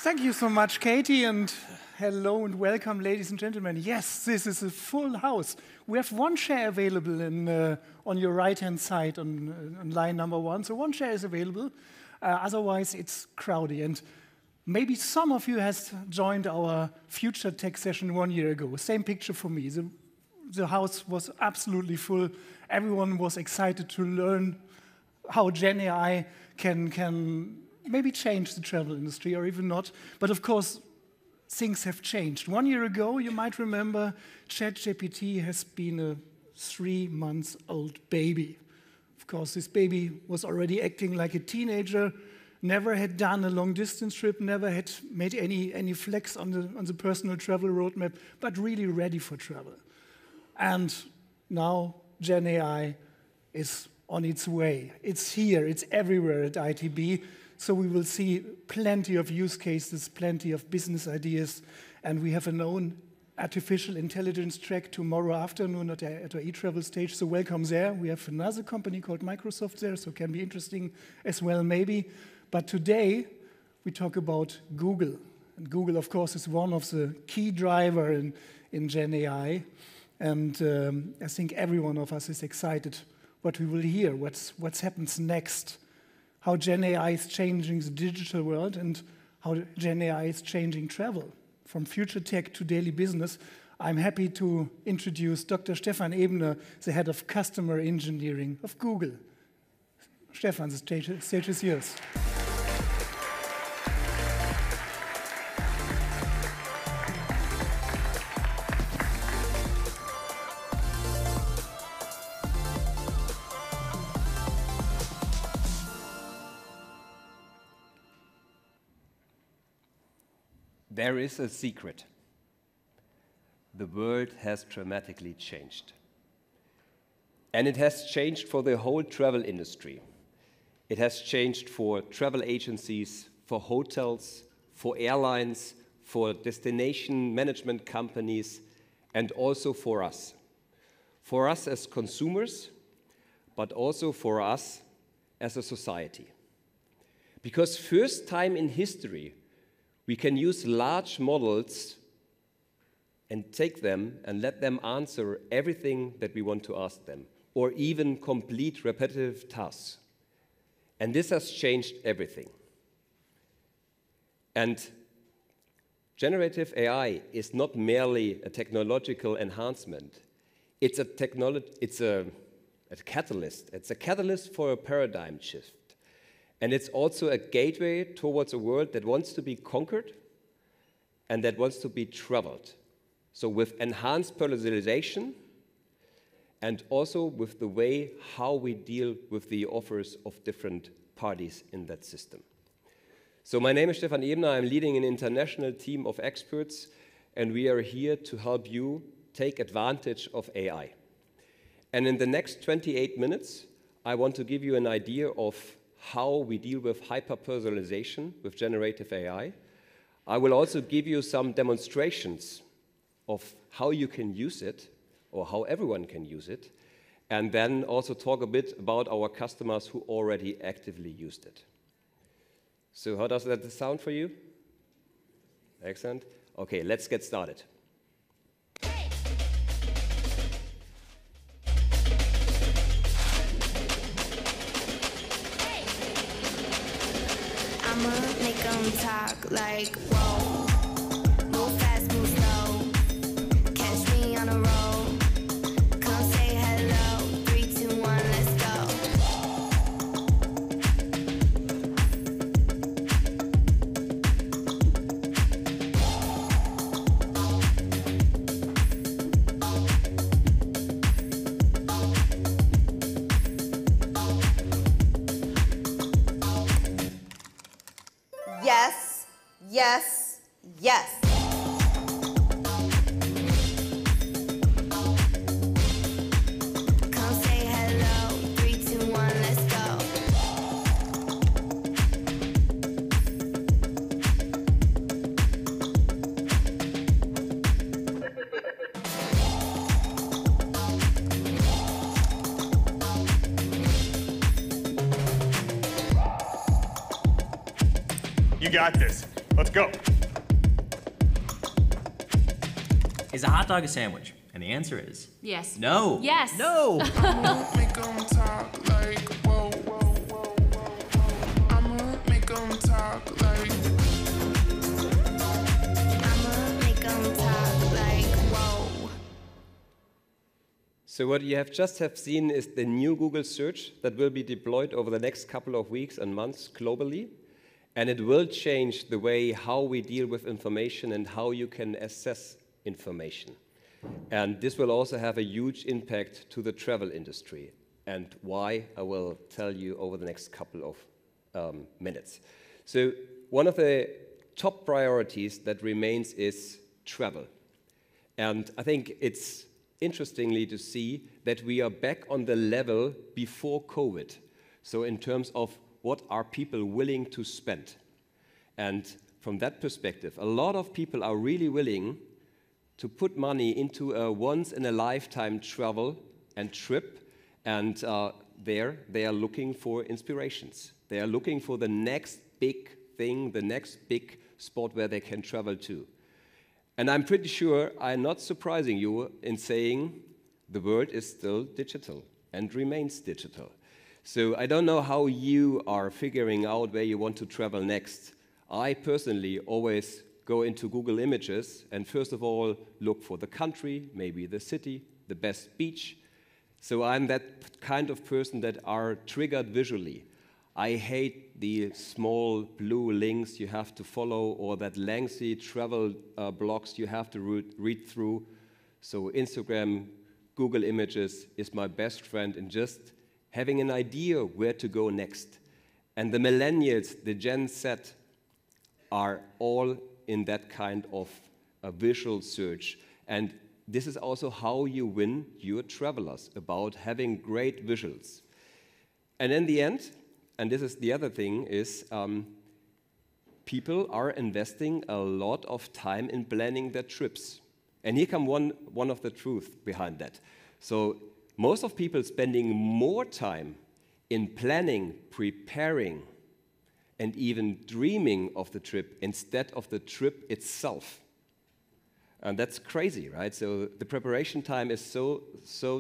Thank you so much, Katie, and hello and welcome, ladies and gentlemen. Yes, this is a full house. We have one chair available on your right-hand side on line number 1. So one chair is available. Otherwise, it's crowded. And maybe some of you has joined our Future Tech session 1 year ago. Same picture for me. The house was absolutely full. Everyone was excited to learn how GenAI can maybe change the travel industry or even not. But of course, things have changed. 1 year ago, you might remember, ChatGPT has been a 3-month-old baby. Of course, this baby was already acting like a teenager, never had done a long-distance trip, never had made any flex on the personal travel roadmap, but really ready for travel. And now GenAI is on its way. It's here, it's everywhere at ITB. So we will see plenty of use cases, plenty of business ideas, and we have a known artificial intelligence track tomorrow afternoon at our e-travel stage, so welcome there. We have another company called Microsoft there, so it can be interesting as well maybe. But today, we talk about Google. And Google, of course, is one of the key drivers in GenAI, and I think every one of us is excited what we will hear, what happens next, how GenAI is changing the digital world and how GenAI is changing travel. From future tech to daily business, I'm happy to introduce Dr. Stefan Ebener, the head of customer engineering of Google. Stefan, the stage is yours. There is a secret. The world has dramatically changed. And it has changed for the whole travel industry. It has changed for travel agencies, for hotels, for airlines, for destination management companies, and also for us. For us as consumers, but also for us as a society. Because first time in history, we can use large models and take them and let them answer everything that we want to ask them, or even complete repetitive tasks. And this has changed everything. And generative AI is not merely a technological enhancement. It's a catalyst. It's a catalyst for a paradigm shift. And it's also a gateway towards a world that wants to be conquered and that wants to be traveled. So with enhanced personalization and also with the way how we deal with the offers of different parties in that system. So my name is Stefan Ebener. I'm leading an international team of experts, and we are here to help you take advantage of AI. And in the next 28 minutes, I want to give you an idea of how we deal with hyper-personalization with generative AI. I will also give you some demonstrations of how you can use it, or how everyone can use it, and then also talk a bit about our customers who already actively used it. So how does that sound for you? Excellent. Okay, let's get started. I'ma make them talk like, whoa. Move fast, move slow. Catch me on a roll. Come say hello. 3, 2, 1, let's go. Yes, yes, yes. Come say hello. 3, 2, 1, let's go. You got this. Let's go. Is a hot dog a sandwich? And the answer is Yes. no. Yes. No. Make 'em talk like whoa, whoa, whoa, whoa. I'ma make 'em talk like. I'ma make 'em talk like whoa. So what you have seen is the new Google search that will be deployed over the next couple of weeks and months globally. And it will change the way how we deal with information and how you can assess information. And this will also have a huge impact to the travel industry. And why, I will tell you over the next couple of minutes. So one of the top priorities that remains is travel. And I think it's interestingly to see that we are back on the level before COVID. So in terms of what are people willing to spend? And from that perspective, a lot of people are really willing to put money into a once-in-a-lifetime travel and trip, and there they are looking for inspirations. They are looking for the next big thing, the next big spot where they can travel to. And I'm pretty sure I'm not surprising you in saying the world is still digital and remains digital. So I don't know how you are figuring out where you want to travel next. I personally always go into Google Images and first of all look for the country, maybe the city, the best beach. So I'm that kind of person that are triggered visually. I hate the small blue links you have to follow or that lengthy travel blogs you have to read through. So Instagram, Google Images is my best friend in just having an idea where to go next. And the millennials, the Gen Z, are all in that kind of a visual search. And this is also how you win your travelers, about having great visuals. And in the end, and this is the other thing, is people are investing a lot of time in planning their trips. And here come one of the truths behind that. So most of people spending more time in planning, preparing, and even dreaming of the trip instead of the trip itself. And that's crazy, right? So the preparation time is so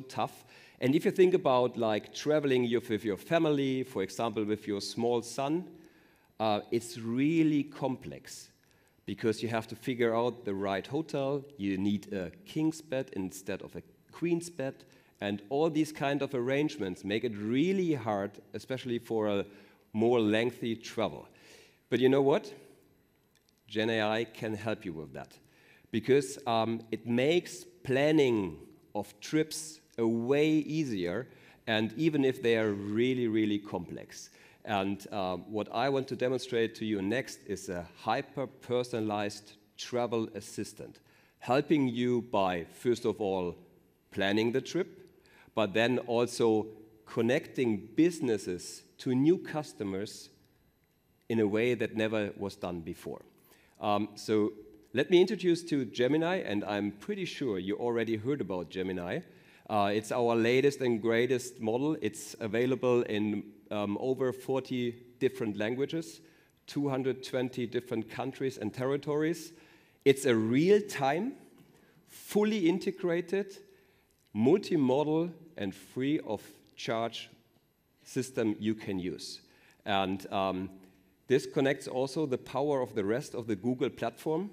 tough. And if you think about like traveling with your family, for example, with your small son, it's really complex because you have to figure out the right hotel. You need a king's bed instead of a queen's bed. And all these kind of arrangements make it really hard, especially for a more lengthy travel. But you know what? GenAI can help you with that because it makes planning of trips a way easier, and even if they are really, really complex. And what I want to demonstrate to you next is a hyper-personalized travel assistant, helping you by, first of all, planning the trip, but then also connecting businesses to new customers in a way that never was done before. So let me introduce to Gemini, and I'm pretty sure you already heard about Gemini. It's our latest and greatest model. It's available in over 40 different languages, 220 different countries and territories. It's a real-time, fully integrated, multimodal, and free of charge system you can use. And this connects also the power of the rest of the Google platform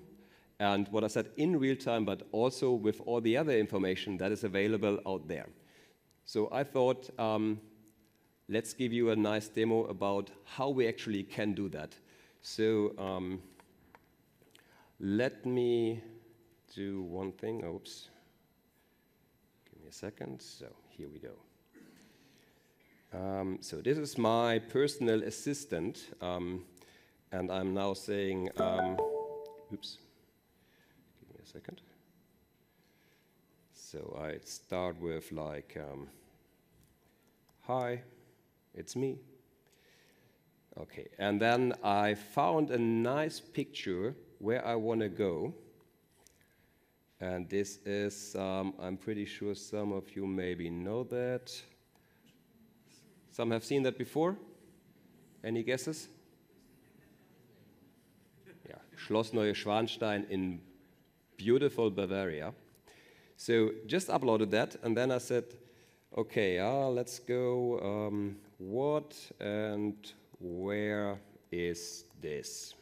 and what I said in real time, but also with all the other information that is available out there. So I thought, let's give you a nice demo about how we actually can do that. So let me do one thing. Oops. Give me a second. So here we go. So this is my personal assistant, and I'm now saying, oops, give me a second. So I start with like, hi, it's me. Okay, and then I found a nice picture where I want to go. And this is, I'm pretty sure some of you maybe know that. Some have seen that before? Any guesses? Yeah, Schloss Neuschwanstein in beautiful Bavaria. So just uploaded that, and then I said, okay, let's go, what and where is this?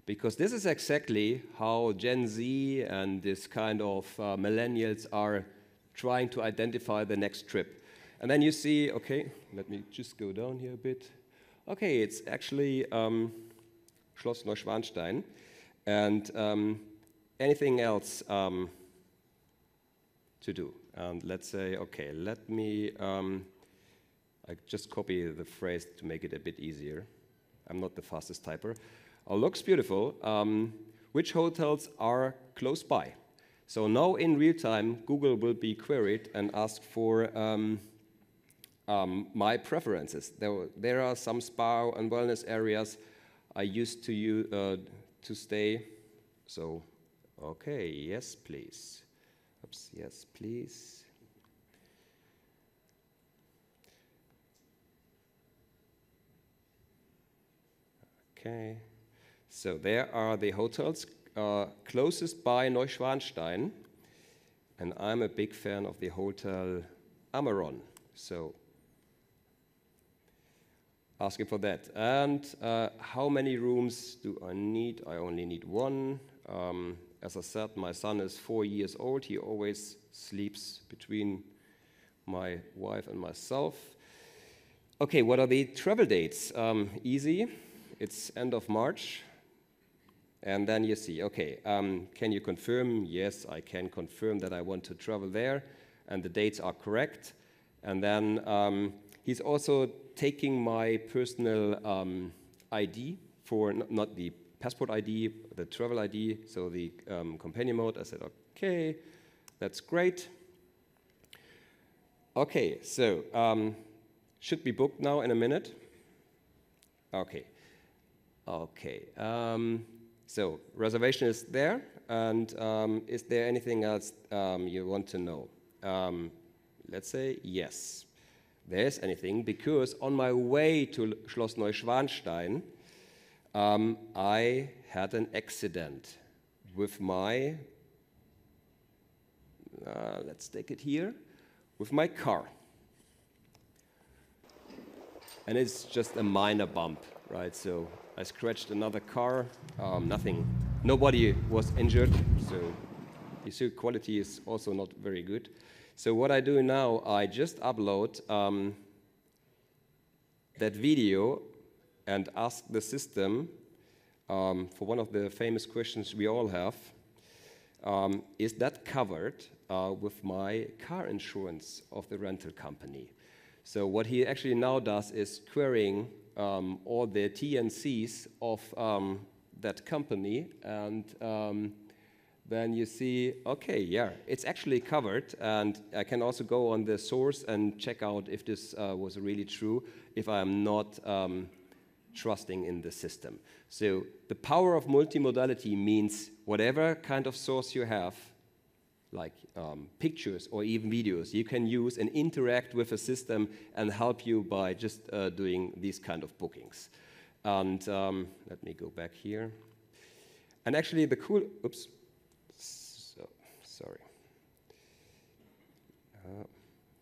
Because this is exactly how Gen Z and this kind of millennials are trying to identify the next trip. And then you see, okay, let me just go down here a bit. Okay, it's actually Schloss Neuschwanstein. And anything else to do? And let's say, okay, let me, I just copy the phrase to make it a bit easier. I'm not the fastest typer. Oh, looks beautiful. Which hotels are close by? So now in real time, Google will be queried and ask for my preferences. There are some spa and wellness areas I used to stay. So, okay, yes, please. Oops, yes, please. Okay. So there are the hotels closest by Neuschwanstein, and I'm a big fan of the Hotel Amaron. So asking for that. And how many rooms do I need? I only need one. As I said, my son is 4 years old. He always sleeps between my wife and myself. Okay, what are the travel dates? Easy. It's end of March. And then you see, okay, can you confirm? Yes, I can confirm that I want to travel there, and the dates are correct. And then he's also taking my personal ID for not the passport ID, the travel ID, so the companion mode. I said, okay, that's great. Okay, so should be booked now in a minute. Okay, okay. So reservation is there, and is there anything else you want to know? Let's say yes. There's anything, because on my way to Schloss Neuschwanstein, I had an accident with my, let's take it here, with my car. And it's just a minor bump, right? So I scratched another car, nothing. Nobody was injured, so you see quality is also not very good. So what I do now, I just upload that video and ask the system for one of the famous questions we all have, is that covered with my car insurance of the rental company? So what he actually now does is querying all the T&Cs of that company, and then you see, okay, yeah, it's actually covered, and I can also go on the source and check out if this was really true, if I am not trusting in the system. So the power of multimodality means whatever kind of source you have, like pictures or even videos, you can use and interact with a system and help you by just doing these kind of bookings. And let me go back here. And actually the cool, oops, so, sorry.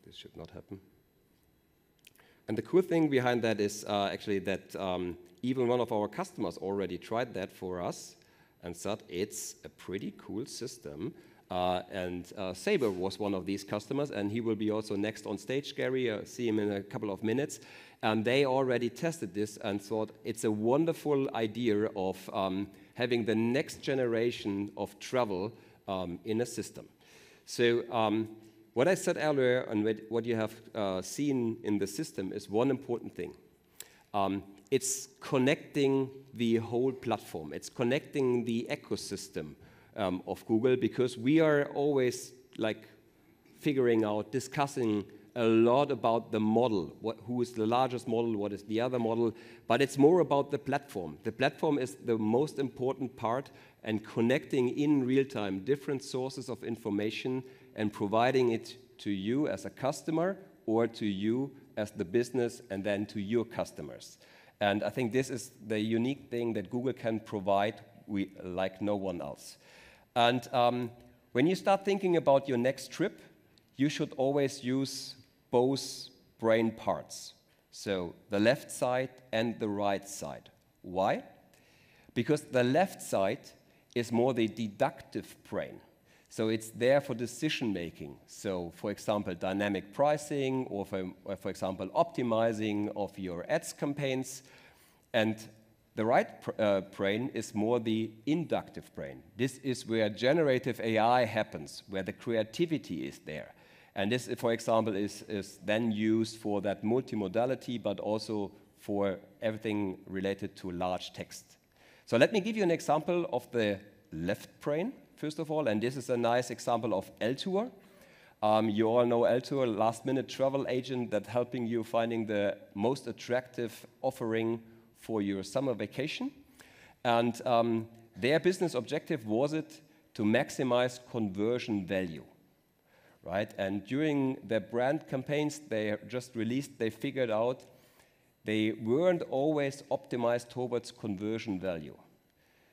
This should not happen. And the cool thing behind that is actually that even one of our customers already tried that for us and said it's a pretty cool system. And Saber was one of these customers, and he will be also next on stage, Gary. See him in a couple of minutes. And they already tested this and thought it's a wonderful idea of having the next generation of travel in a system. So what I said earlier and what you have seen in the system is one important thing. It's connecting the whole platform. It's connecting the ecosystem of Google, because we are always like figuring out, discussing a lot about the model, who is the largest model, what is the other model, but it's more about the platform. The platform is the most important part, and connecting in real time different sources of information and providing it to you as a customer or to you as the business and then to your customers. And I think this is the unique thing that Google can provide like no one else. And when you start thinking about your next trip, you should always use both brain parts. So the left side and the right side. Why? Because the left side is more the deductive brain. So it's there for decision making. So for example, dynamic pricing, or for example, optimizing of your ads campaigns. And the right brain is more the inductive brain. This is where generative AI happens, where the creativity is there. And this, for example, is then used for that multimodality, but also for everything related to large text. So let me give you an example of the left brain, first of all, and this is a nice example of L-Tour. You all know L-Tour, last-minute travel agent that helping you finding the most attractive offering for your summer vacation. And their business objective was it to maximize conversion value. Right? And during their brand campaigns they just released, they figured out they weren't always optimized towards conversion value.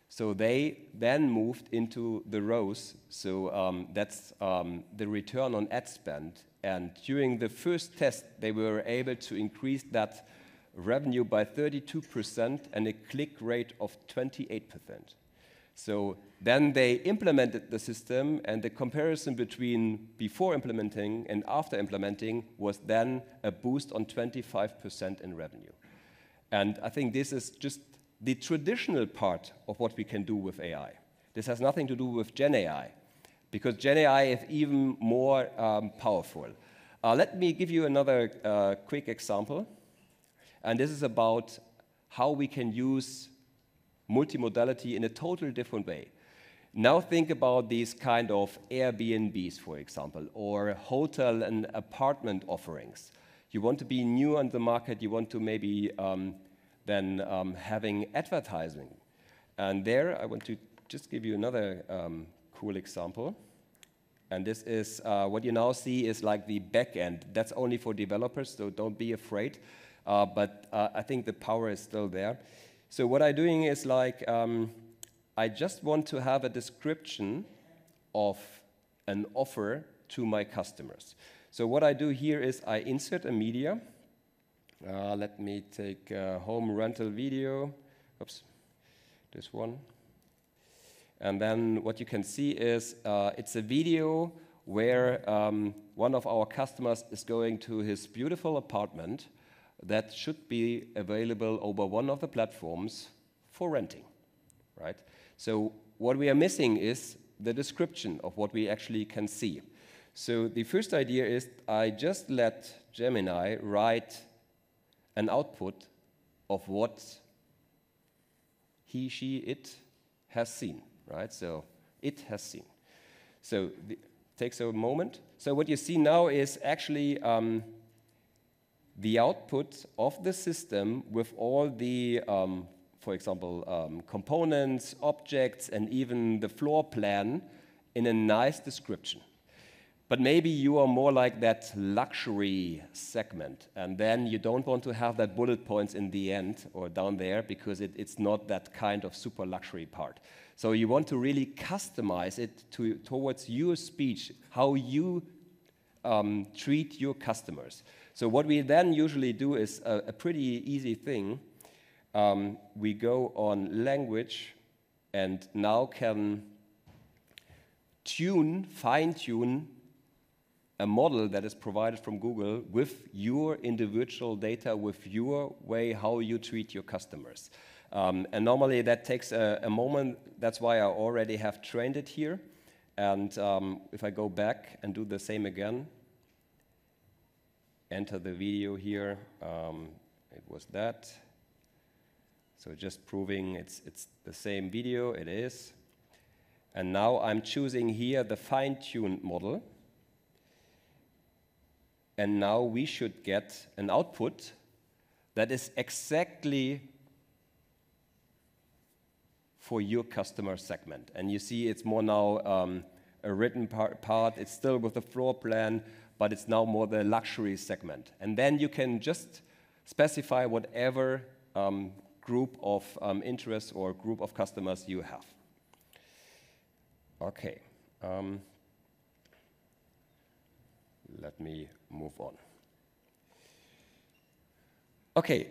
So they then moved into the ROAS, so that's the return on ad spend. And during the first test, they were able to increase that revenue by 32% and a click rate of 28%. So then they implemented the system, and the comparison between before implementing and after implementing was then a boost on 25% in revenue. And I think this is just the traditional part of what we can do with AI. This has nothing to do with GenAI, because GenAI is even more powerful. Let me give you another quick example. And this is about how we can use multimodality in a totally different way. Now think about these kind of Airbnbs, for example, or hotel and apartment offerings. You want to be new on the market, you want to maybe then having advertising. And there I want to just give you another cool example. And this is what you now see is like the back end. That's only for developers, so don't be afraid. But I think the power is still there. So what I'm doing is like, I just want to have a description of an offer to my customers. So what I do here is I insert a media. Let me take a home rental video. Oops, this one. And then what you can see is it's a video where one of our customers is going to his beautiful apartment that should be available over one of the platforms for renting, right? So what we are missing is the description of what we actually can see. So the first idea is I just let Gemini write an output of what he, she, it has seen, right? So it has seen. So it takes a moment. So what you see now is actually the output of the system with all the, for example, components, objects, and even the floor plan in a nice description. But maybe you are more like that luxury segment, and then you don't want to have that bullet points in the end or down there because it's not that kind of super luxury part. So you want to really customize it towards your speech, how you treat your customers. So what we then usually do is a pretty easy thing. We go on language and now can fine-tune a model that is provided from Google with your individual data, with your way how you treat your customers. And normally that takes a moment. That's why I already have trained it here. And if I go back and do the same again, enter the video here, it was that. So just proving it's the same video, it is. And now I'm choosing here the fine-tuned model. And now we should get an output that is exactly for your customer segment. And you see it's more now a written part. It's still with the floor plan, but it's now more the luxury segment. And then you can just specify whatever group of interests or group of customers you have. Okay. Let me move on. Okay.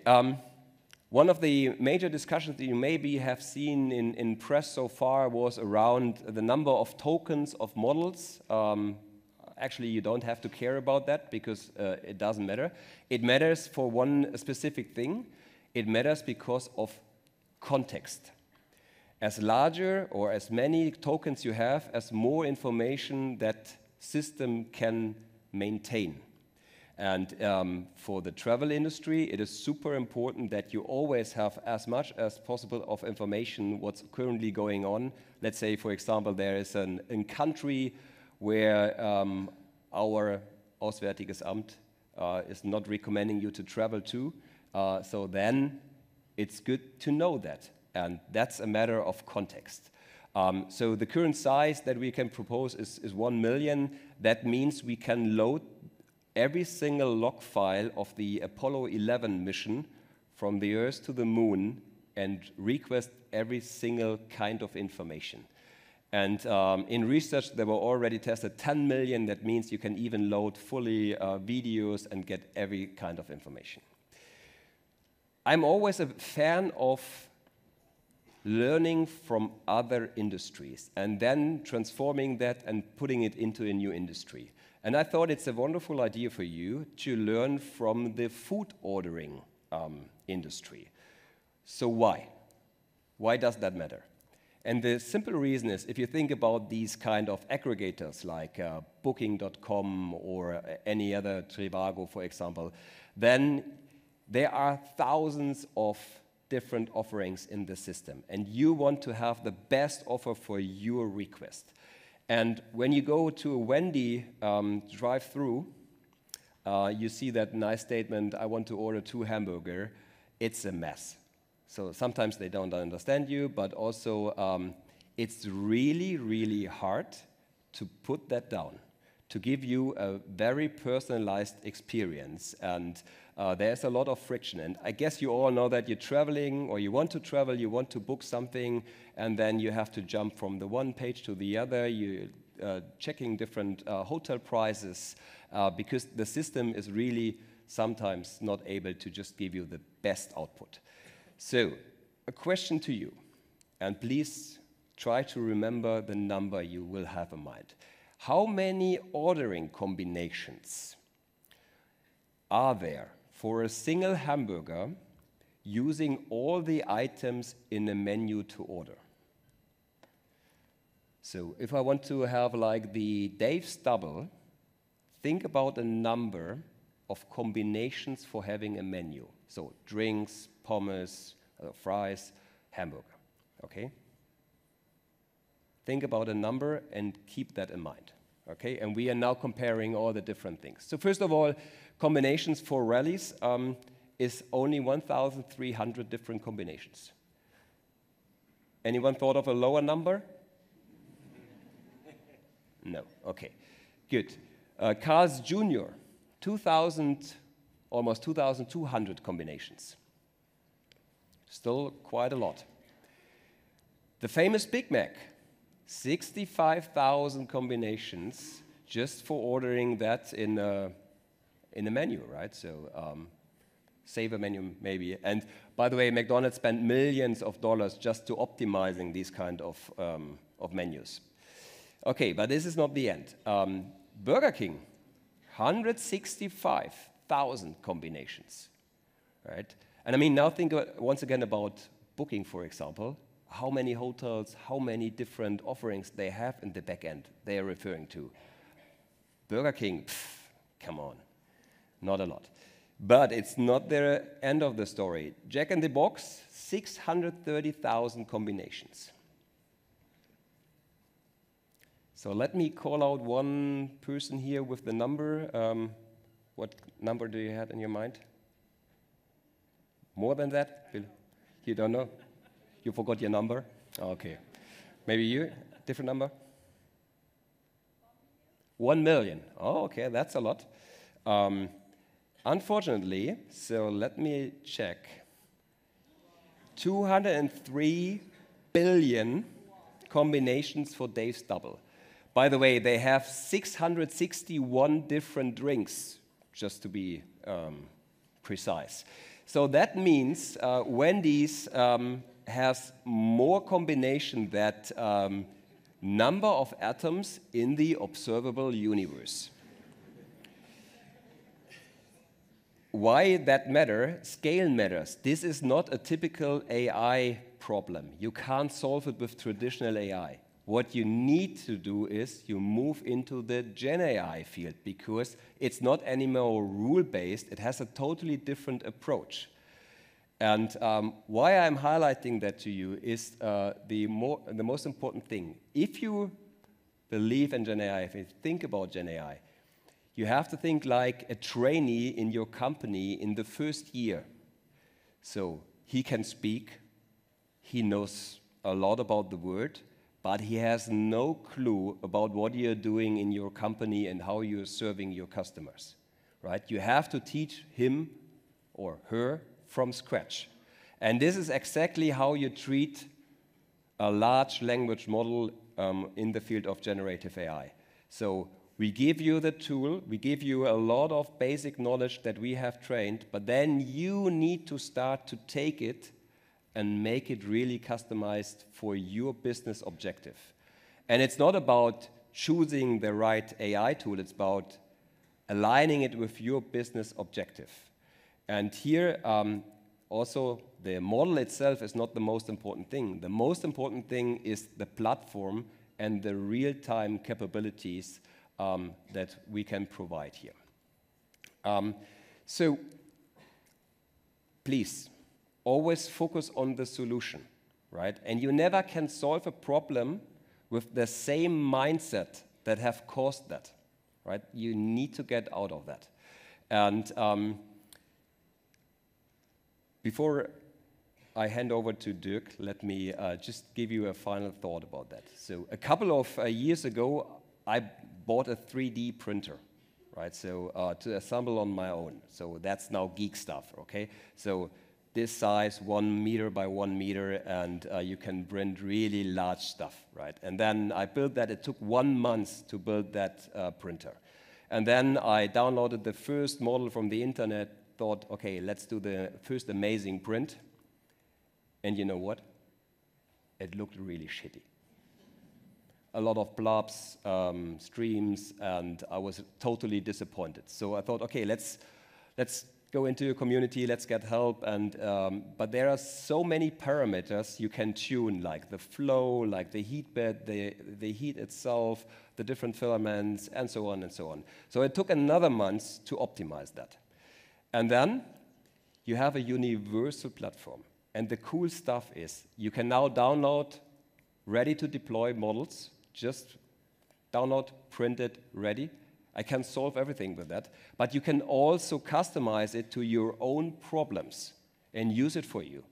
One of the major discussions that you maybe have seen in press so far was around the number of tokens of models. Actually, you don't have to care about that because it doesn't matter. It matters for one specific thing. It matters because of context. As larger or as many tokens you have, as more information that system can maintain. And for the travel industry, it is super important that you always have as much as possible of information what's currently going on. Let's say, for example, there is a country where our Auswärtiges Amt is not recommending you to travel to. So then it's good to know that. And that's a matter of context. So the current size that we can propose is 1 million. That means we can load every single log file of the Apollo 11 mission from the Earth to the Moon and request every single kind of information. And in research, there were already tested 10 million. That means you can even load fully videos and get every kind of information. I'm always a fan of learning from other industries and then transforming that and putting it into a new industry. And I thought it's a wonderful idea for you to learn from the food ordering industry. So why? Why does that matter? And the simple reason is, if you think about these kind of aggregators like Booking.com or any other Trivago, for example, then there are thousands of different offerings in the system. And you want to have the best offer for your request. And when you go to a Wendy drive-through, you see that nice statement, I want to order 2 hamburgers. It's a mess. So sometimes they don't understand you, but also it's really, really hard to put that down, to give you a very personalized experience. And there's a lot of friction. And I guess you all know that you're traveling or you want to travel, you want to book something, and then you have to jump from the one page to the other. You're checking different hotel prices because the system is really sometimes not able to just give you the best output. So, a question to you, and please try to remember the number you will have in mind. How many ordering combinations are there for a single hamburger using all the items in a menu to order? So if I want to have like the Dave's Double, think about a number of combinations for having a menu. So drinks, pommes, fries, hamburger, okay? Think about a number and keep that in mind, okay? And we are now comparing all the different things. So first of all, combinations for rallies is only 1,300 different combinations. Anyone thought of a lower number? No, okay, good. Cars Junior, almost 2,200 combinations. Still quite a lot. The famous Big Mac, 65,000 combinations just for ordering that in a menu, right? So save a menu maybe. And by the way, McDonald's spent millions of dollars just to optimizing these kind of menus. Okay, but this is not the end. Burger King, 165,000 combinations, right? And I mean, now think once again about Booking, for example. How many hotels, how many different offerings they have in the back end they are referring to. Burger King, come on, not a lot. But it's not the end of the story. Jack in the Box, 630,000 combinations. So let me call out one person here with the number. What number do you have in your mind? More than that? You don't know? You forgot your number? Okay. Maybe you? Different number? 1 million. Oh, okay, that's a lot. Unfortunately, so let me check. 203 billion combinations for Dave's double. By the way, they have 661 different drinks, just to be precise. So that means Wendy's has more combination than number of atoms in the observable universe. Why that matter? Scale matters. This is not a typical AI problem. You can't solve it with traditional AI. What you need to do is you move into the GenAI field because it's not anymore rule-based. It has a totally different approach. And why I'm highlighting that to you is the most important thing. If you believe in GenAI, if you think about GenAI, you have to think like a trainee in your company in the first year. So he can speak, he knows a lot about the word, but he has no clue about what you're doing in your company and how you're serving your customers, right? You have to teach him or her from scratch. And this is exactly how you treat a large language model in the field of generative AI. So we give you the tool, we give you a lot of basic knowledge that we have trained, but then you need to start to take it and make it really customized for your business objective. And it's not about choosing the right AI tool, it's about aligning it with your business objective. And here, also, the model itself is not the most important thing. The most important thing is the platform and the real-time capabilities that we can provide here. So please, always focus on the solution, right? And you never can solve a problem with the same mindset that have caused that, right? You need to get out of that. And before I hand over to Dirk, let me just give you a final thought about that. So a couple of years ago, I bought a 3D printer, right? So to assemble on my own. So that's now geek stuff, okay? So this size, 1 meter by 1 meter, and you can print really large stuff, right? And then I built that. It took 1 month to build that printer. And then I downloaded the first model from the internet, thought, okay, let's do the first amazing print. And you know what? It looked really shitty. A lot of blobs, streams, and I was totally disappointed. So I thought, okay, let's go into a community, let's get help. And but there are so many parameters you can tune, like the flow, like the heat bed, the heat itself, the different filaments, and so on and so on. So it took another month to optimize that. And then you have a universal platform. And the cool stuff is you can now download ready-to-deploy models. Just download, print it, ready. I can solve everything with that. But you can also customize it to your own problems and use it for you.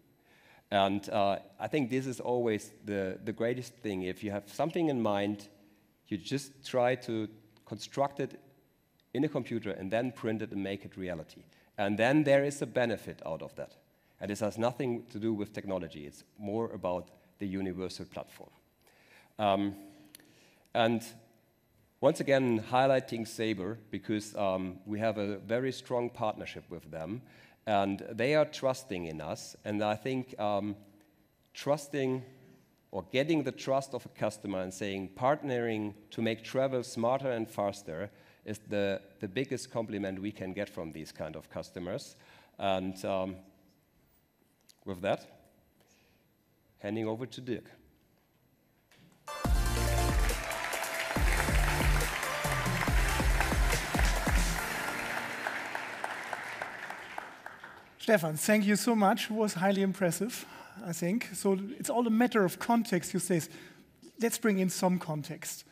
And I think this is always the greatest thing. If you have something in mind, you just try to construct it in a computer and then print it and make it reality. And then there is a benefit out of that. And this has nothing to do with technology. It's more about the universal platform. And once again, highlighting Sabre, because we have a very strong partnership with them, and they are trusting in us. And I think trusting or getting the trust of a customer and saying partnering to make travel smarter and faster is the biggest compliment we can get from these kind of customers. And with that, handing over to Dirk. Stefan, thank you so much. It was highly impressive, I think. So it's all a matter of context. You say, let's bring in some context.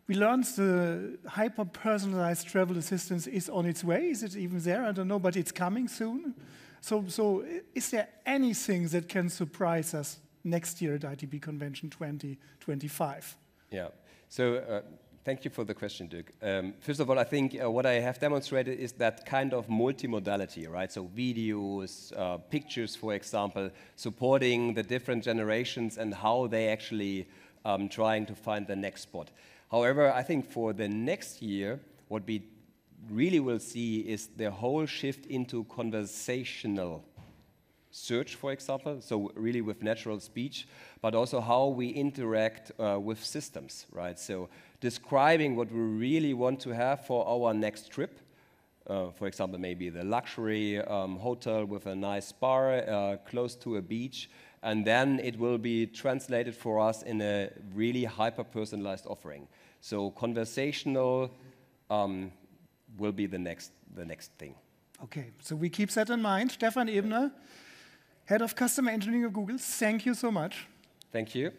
We learned the hyper-personalized travel assistance is on its way. Is it even there? I don't know, but it's coming soon. So is there anything that can surprise us next year at ITB Convention 2025? Yeah. So Thank you for the question, Dirk. First of all, I think what I have demonstrated is that kind of multimodality, right? So videos, pictures, for example, supporting the different generations and how they actually trying to find the next spot. However, I think for the next year, what we really will see is the whole shift into conversational search, for example, so really with natural speech, but also how we interact with systems, right? So describing what we really want to have for our next trip, for example, maybe the luxury hotel with a nice bar close to a beach, and then it will be translated for us in a really hyper-personalized offering. So conversational will be the next thing. Okay, so we keep that in mind. Stefan Ebener, Head of Customer Engineering of Google, thank you so much. Thank you.